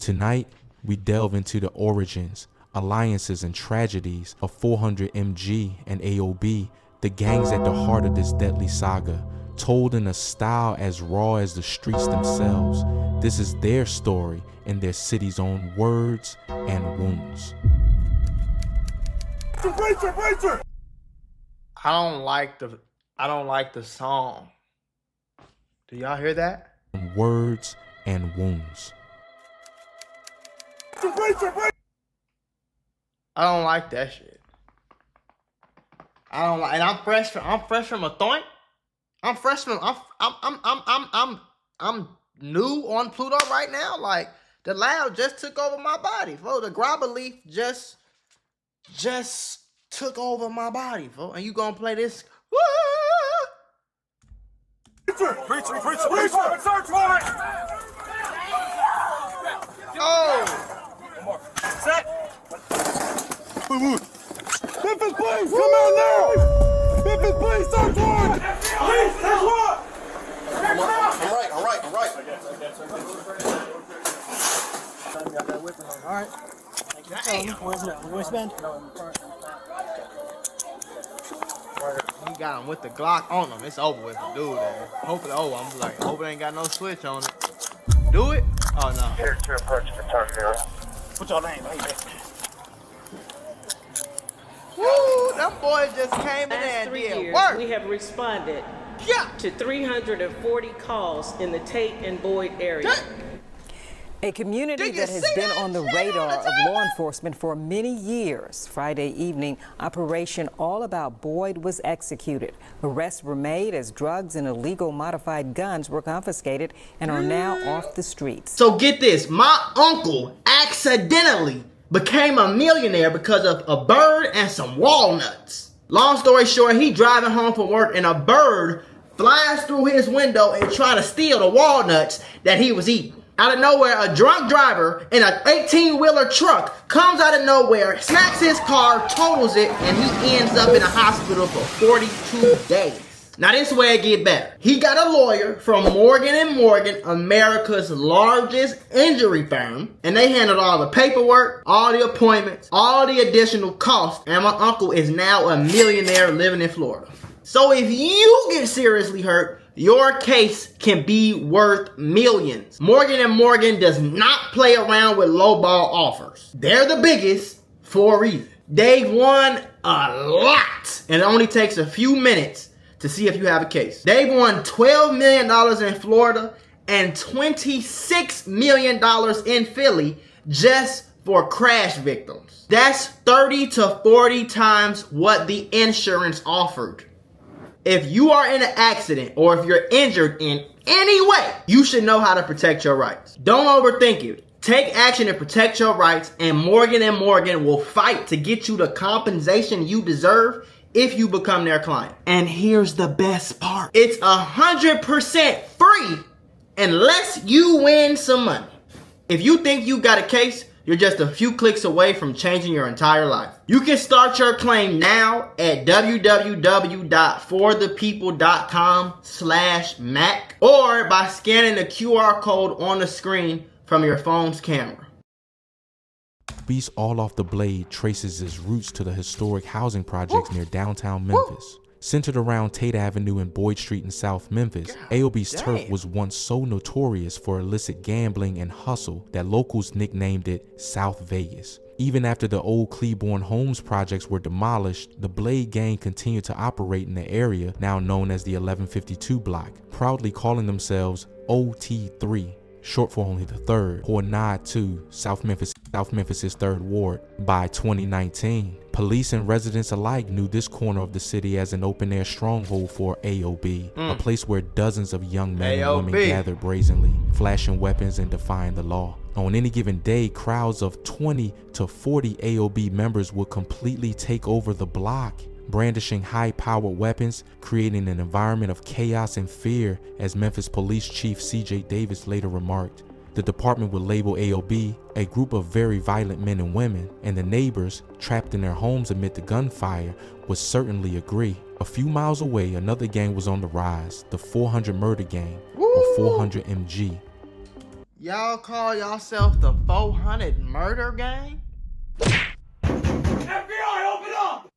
Tonight, we delve into the origins, alliances, and tragedies of 400 MG and AOB, the gangs at the heart of this deadly saga, told in a style as raw as the streets themselves. This is their story in their city's own words and wounds. I don't like the song. Do y'all hear that? Words and wounds. I don't like that shit. I don't like, and I'm fresh from a joint. I'm new on Pluto right now. Like, the loud just took over my body, bro. The grabber leaf just took over my body, bro. And you gonna play this? Preacher! Search warrant! Oh! Set! Memphis, please, come out now! Memphis, please, search warrant! Please, search warrant! I'm right. All right. Damn. Where's it? Where's spend? He got him with the Glock on him. It's over with the dude. Hopefully, I'm like, hope it ain't got no switch on it. Do it? Oh no. Here to approach the target area. What's your name? Woo! Them boys just came in there and did work. We have responded Yeah. to 340 calls in the Tate and Boyd area. A community Did you that has see been that on the shit radar on the of TV? law enforcement for many years. Friday evening, Operation All About Boyd was executed. Arrests were made as drugs and illegal modified guns were confiscated and are now off the streets. So get this, my uncle accidentally became a millionaire because of a bird and some walnuts. Long story short, he driving home from work and a bird flies through his window and try to steal the walnuts that he was eating. Out of nowhere, a drunk driver in an 18-wheeler truck comes out of nowhere, smacks his car, totals it, and he ends up in a hospital for 42 days. Now this is where it get better. He got a lawyer from Morgan & Morgan, America's largest injury firm, and they handled all the paperwork, all the appointments, all the additional costs, and my uncle is now a millionaire living in Florida. So if you get seriously hurt, your case can be worth millions. Morgan & Morgan does not play around with lowball offers. They're the biggest for a reason. They've won a lot, and it only takes a few minutes to see if you have a case. They've won $12 million in Florida and $26 million in Philly just for crash victims. That's 30 to 40 times what the insurance offered. If you are in an accident or if you're injured in any way, you should know how to protect your rights. Don't overthink it. Take action to protect your rights, and Morgan & Morgan will fight to get you the compensation you deserve if you become their client. And here's the best part. It's 100% free unless you win some money. If you think you got a case, you're just a few clicks away from changing your entire life. You can start your claim now at www.forthepeople.com/Mac or by scanning the QR code on the screen from your phone's camera. Beast All Off the Blade traces its roots to the historic housing projects near downtown Memphis. Centered around Tate Avenue and Boyd Street in South Memphis, AOB's turf was once so notorious for illicit gambling and hustle that locals nicknamed it South Vegas. Even after the old Cleburne Homes projects were demolished, the Blade Gang continued to operate in the area now known as the 1152 block, proudly calling themselves OT3. Short for only the third, or a nod to South Memphis's third ward. By 2019, police and residents alike knew this corner of the city as an open-air stronghold for AOB, a place where dozens of young men and women gathered brazenly, flashing weapons and defying the law. On any given day, crowds of 20 to 40 AOB members would completely take over the block, brandishing high-powered weapons, creating an environment of chaos and fear, as Memphis Police Chief CJ Davis later remarked. The department would label AOB a group of very violent men and women, and the neighbors, trapped in their homes amid the gunfire, would certainly agree. A few miles away, another gang was on the rise, the 400 Murder Gang, or 400 MG. Y'all call yourself the 400 murder gang? FBI, open up!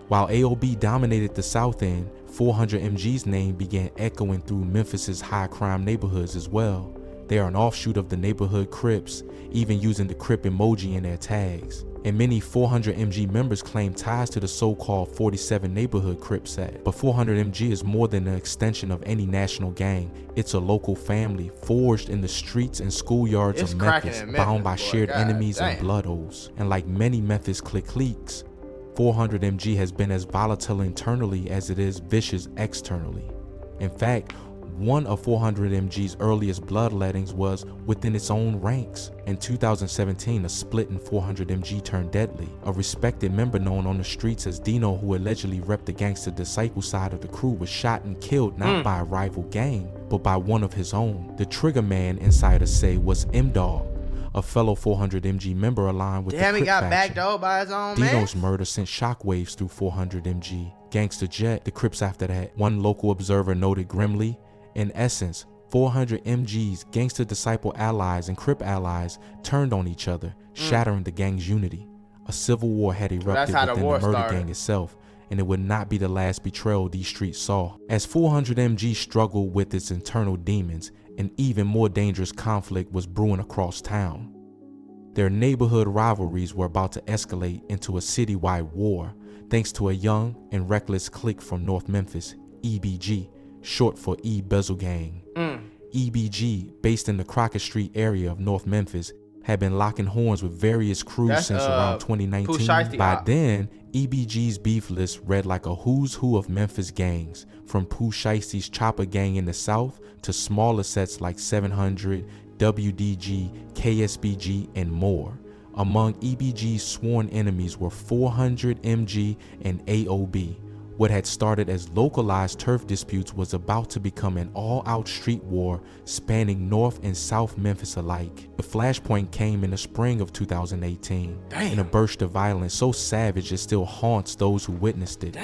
While AOB dominated the South End, 400 MG's name began echoing through Memphis's high crime neighborhoods as well. They are an offshoot of the neighborhood Crips, even using the Crip emoji in their tags. And many 400 MG members claim ties to the so-called 47 neighborhood Crip set. But 400 MG is more than an extension of any national gang. It's a local family forged in the streets and schoolyards of Memphis, bound by shared enemies and blood oaths. And like many Memphis cliques, 400 MG has been as volatile internally as it is vicious externally. In fact, one of 400 MG's earliest bloodlettings was within its own ranks. In 2017, a split in 400 MG turned deadly. A respected member known on the streets as Dino, who allegedly repped the gangster disciple side of the crew, was shot and killed not by a rival gang, but by one of his own. The trigger man, insiders say, was M-Dog, a fellow 400 MG member aligned with the Crip He got faction. backdoored by his own man. Dino's murder sent shockwaves through 400 MG. Gangsta Jet, the Crips after that. One local observer noted grimly, in essence, 400 MG's gangster disciple allies and Crip allies turned on each other, shattering the gang's unity. A civil war had erupted within the murder gang itself, and it would not be the last betrayal these streets saw. As 400 MG struggled with its internal demons, an even more dangerous conflict was brewing across town. Their neighborhood rivalries were about to escalate into a citywide war, thanks to a young and reckless clique from North Memphis, EBG, short for E-Bezel Gang. EBG, based in the Crockett Street area of North Memphis, had been locking horns with various crews since around 2019. By then, EBG's beef list read like a who's who of Memphis gangs, from Pooh Shiesty's Chopper Gang in the South to smaller sets like 700, WDG, KSBG, and more. Among EBG's sworn enemies were 400 MG and AOB. What had started as localized turf disputes was about to become an all-out street war spanning North and South Memphis alike. The flashpoint came in the spring of 2018 in a burst of violence so savage it still haunts those who witnessed it.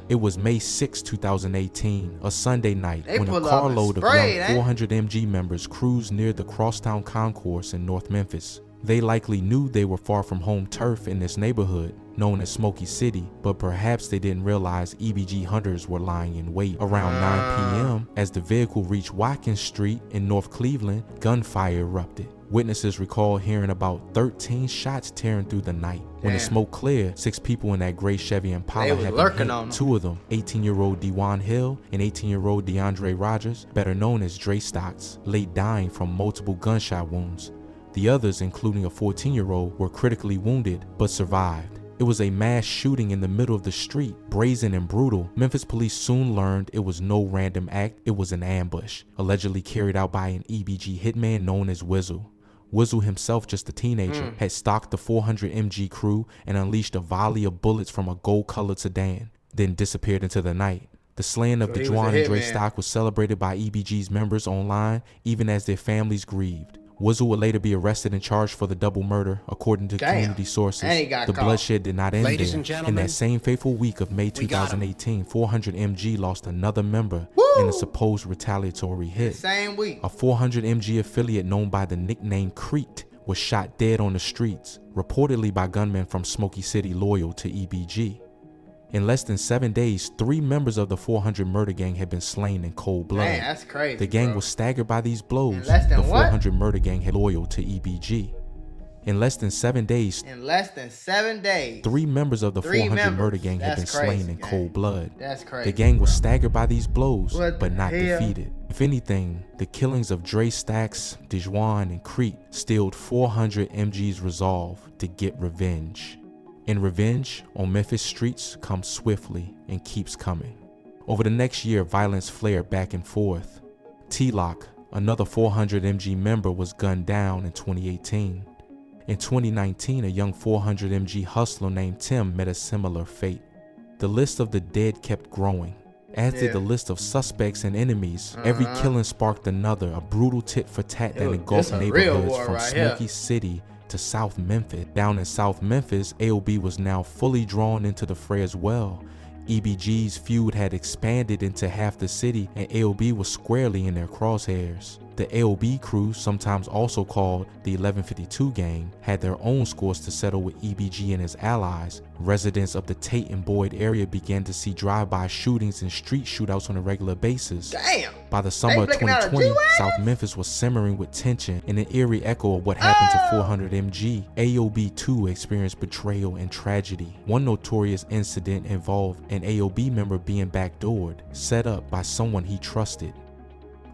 It was May 6, 2018, a Sunday night, when a carload of young 400 MG members cruised near the Crosstown Concourse in North Memphis. They likely knew they were far from home turf in this neighborhood, known as Smoky City, but perhaps they didn't realize EBG hunters were lying in wait. Around 9 p.m., as the vehicle reached Watkins Street in North Cleveland, gunfire erupted. Witnesses recall hearing about 13 shots tearing through the night. When the smoke cleared, 6 people in that gray Chevy Impala had been hit. 2 of them, 18-year-old Dewan Hill and 18-year-old DeAndre Rogers, better known as Dre Stocks, lay dying from multiple gunshot wounds. The others, including a 14-year-old, were critically wounded but survived. It was a mass shooting in the middle of the street, brazen and brutal. Memphis police soon learned it was no random act, it was an ambush, allegedly carried out by an EBG hitman known as Wizzle. Wizzle himself, just a teenager, had stalked the 400 MG crew and unleashed a volley of bullets from a gold-colored sedan, then disappeared into the night. The slaying of DeJuan and Dre Stock was celebrated by EBG's members online, even as their families grieved. Wizzle would later be arrested and charged for the double murder, according to community sources. The bloodshed did not end there. In that same fateful week of May 2018, 400 MG lost another member in a supposed retaliatory hit. Same week. A 400 MG affiliate known by the nickname Crete was shot dead on the streets, reportedly by gunmen from Smoky City loyal to EBG. In less than 7 days, 3 members of the 400 murder gang had been slain in cold blood. Man, that's crazy. The gang was staggered by these blows. The 400 murder gang had loyal to EBG. In less than 7 days, 3 members of the 400 murder gang had been slain in cold blood. That's crazy. The gang was staggered by these blows, but not defeated. If anything, the killings of Dre Stacks, DeJuan, and Crete stilled 400 MG's resolve to get revenge. And revenge on Memphis streets comes swiftly and keeps coming. Over the next year, violence flared back and forth. T-Lock, another 400 MG member, was gunned down in 2018. In 2019, a young 400 MG hustler named Tim met a similar fate. The list of the dead kept growing, as did the list of suspects and enemies. Every killing sparked another, a brutal tit-for-tat that engulfed neighborhoods from Smoky City to South Memphis. Down in South Memphis, AOB was now fully drawn into the fray as well. EBG's feud had expanded into half the city, and AOB was squarely in their crosshairs. The AOB crew, sometimes also called the 1152 gang, had their own scores to settle with EBG and his allies. Residents of the Tate and Boyd area began to see drive-by shootings and street shootouts on a regular basis. Damn. By the summer of 2020, South Memphis was simmering with tension, in an eerie echo of what happened to 400 MG. AOB too experienced betrayal and tragedy. One notorious incident involved an AOB member being backdoored, set up by someone he trusted.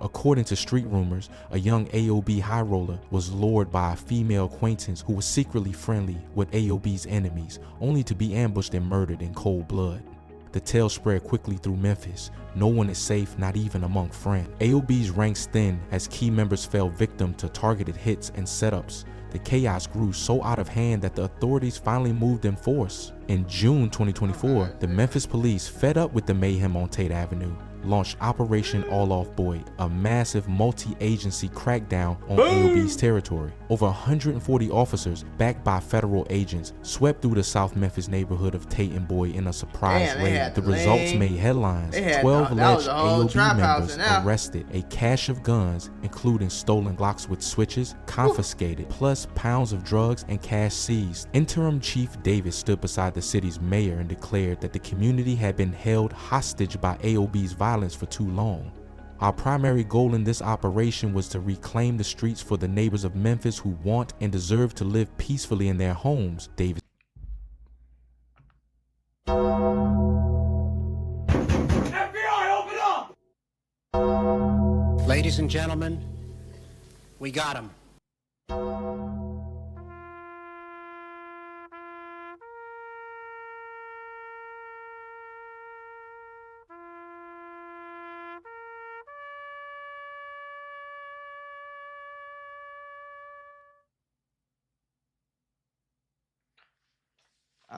According to street rumors, a young AOB high roller was lured by a female acquaintance who was secretly friendly with AOB's enemies, only to be ambushed and murdered in cold blood. The tale spread quickly through Memphis. No one is safe, not even among friends. AOB's ranks thinned as key members fell victim to targeted hits and setups. The chaos grew so out of hand that the authorities finally moved in force. In June 2024, the Memphis police, fed up with the mayhem on Tate Avenue, launched Operation All Off Boyd, a massive multi-agency crackdown on AOB's territory. Over 140 officers, backed by federal agents, swept through the South Memphis neighborhood of Tate and Boyd in a surprise raid. The results made headlines. 12 alleged AOB members arrested, a cache of guns, including stolen Glocks with switches, confiscated, plus pounds of drugs and cash seized. Interim Chief Davis stood beside the city's mayor and declared that the community had been held hostage by AOB's violence for too long. Our primary goal in this operation was to reclaim the streets for the neighbors of Memphis who want and deserve to live peacefully in their homes, Davis. FBI, open up! Ladies and gentlemen, we got him.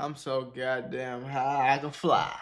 I'm so goddamn high I can fly.